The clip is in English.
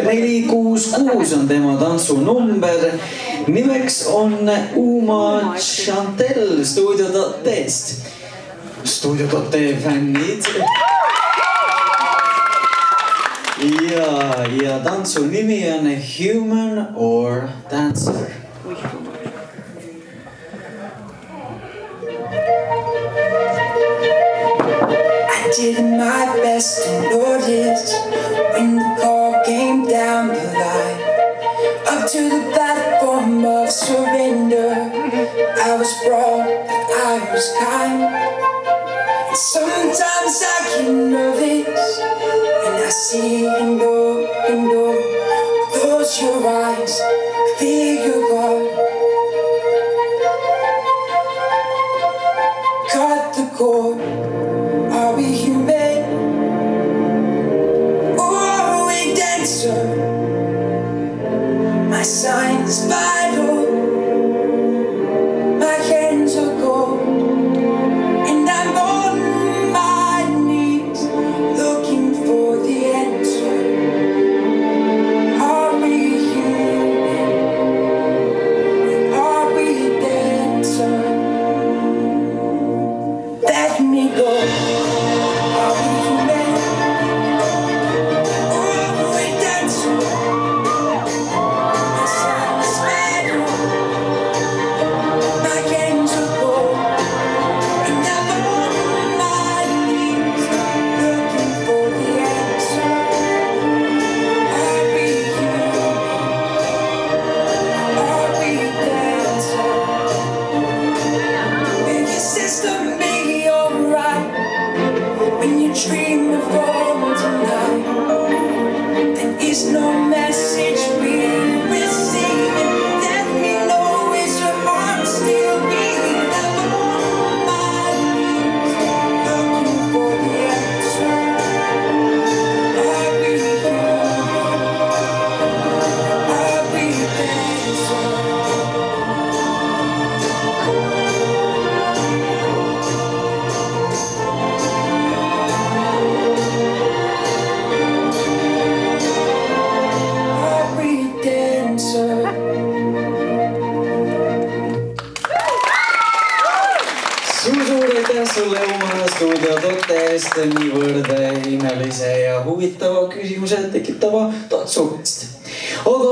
466 on tema tantsunumber. Nimeks on Uma Chantel Studio.test. Studio.t fännid. Ja tantsu nimi on Human or Dancer. I did my best to notice when the call came down the line, up to the platform of surrender. I was wrong, but I was kind. And sometimes I get nervous when I see you know, close your eyes, clear your heart. Cut the cord. Are we human? Or are we dancer? My sign is vital. My hands are cold, and I'm on my knees looking for the answer. Are we human? Are we dancer? Let me go. Dream of home tonight. There is no message we're receiving. Let me know, is your heart still beating? I'm on my knees looking for the answer. Are we human? Are we dancer? Suur aitäh sulle Uma Studio.test niivõrd imelise ja huvitava küsimuse tekitava tantsu eest.